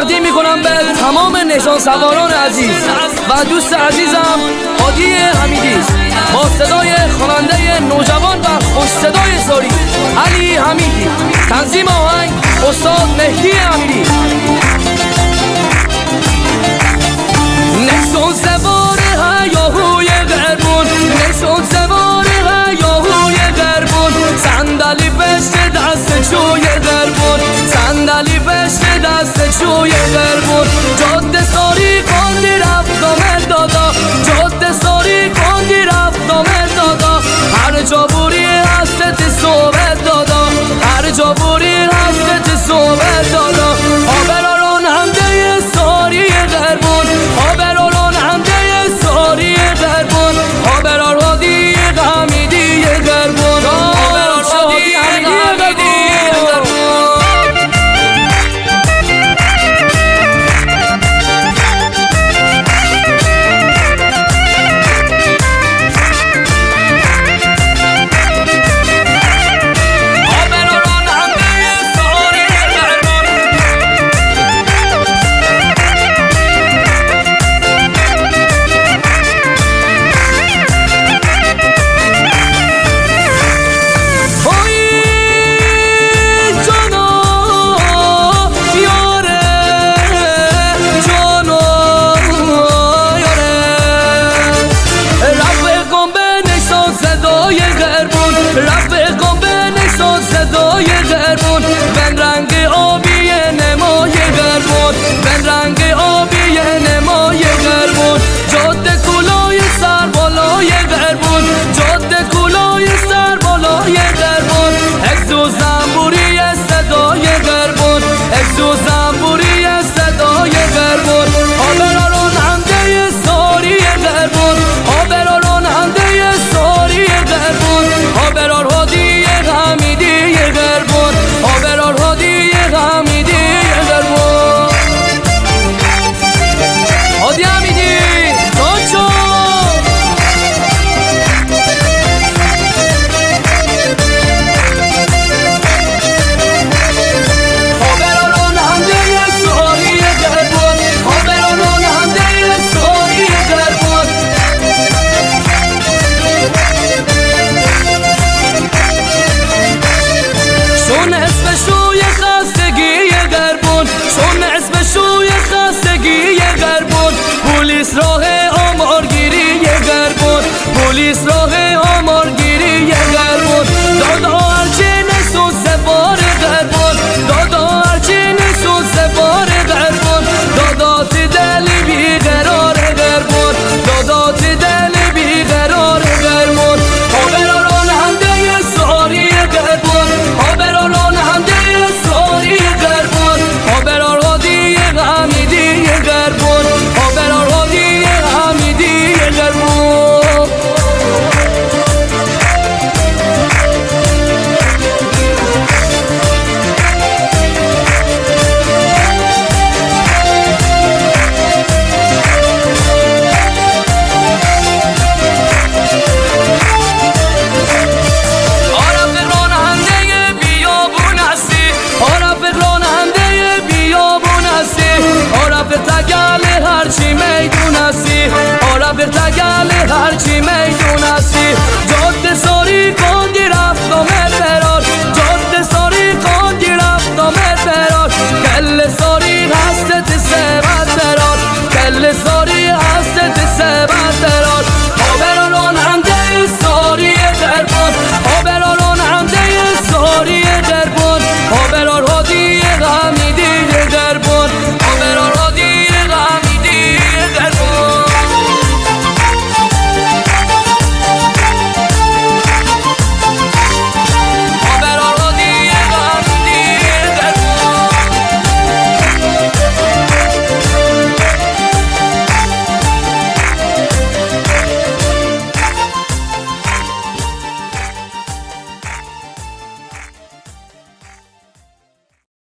تقدیم میکنم به تمام نشان سواران عزیز و دوست عزیزم هادی حمیدی با صدای خواننده نوجوان و خوش صدای ساری علی حمیدی. تنظیم آهنگ استاد مهدی امیری. نشان سوار هیاهوی غربون، نشان سوار هیاهوی غربون، صندلی پشت دست چوی غربون، صندلی پشت دست چوی غربون. جاده ساری کندی رفتم دادا، جاده ساری کندی رفتم دادا، هر جا بوری هستت صحبت دادا، هر جا بوری هستت صحبت دادا. آبرارون همده ساری غربون، آبرارون همده ساری غربون، آبرار هادی حمیدی غربون، آبرار هادی حمیدی رفیقم به نشان صدای غربون، بن رنگ آبی نمای غربون، بن رنگ آبی نمای غربون. جاده کلای سر بالای غربون، جاده کلای سر بالای غربون، اکسو زنبوری صدای غربون، اکسو زنبوری صدای غربون. آبرارون همده ساری غربون، آبرارون همده ساری غربون، آبرار هادی حمیدی غربون، آبرار هادی حمیدی غربون. هادی حمیدی تاچو آبرارون همده ساری غربون، آبرارون همده ساری غربون. شون اسم شوی خستگی غربون، شون اسم شوی خستگی غربون، پلیس راه آمارگیری غربون، پلیس راه آمارگیری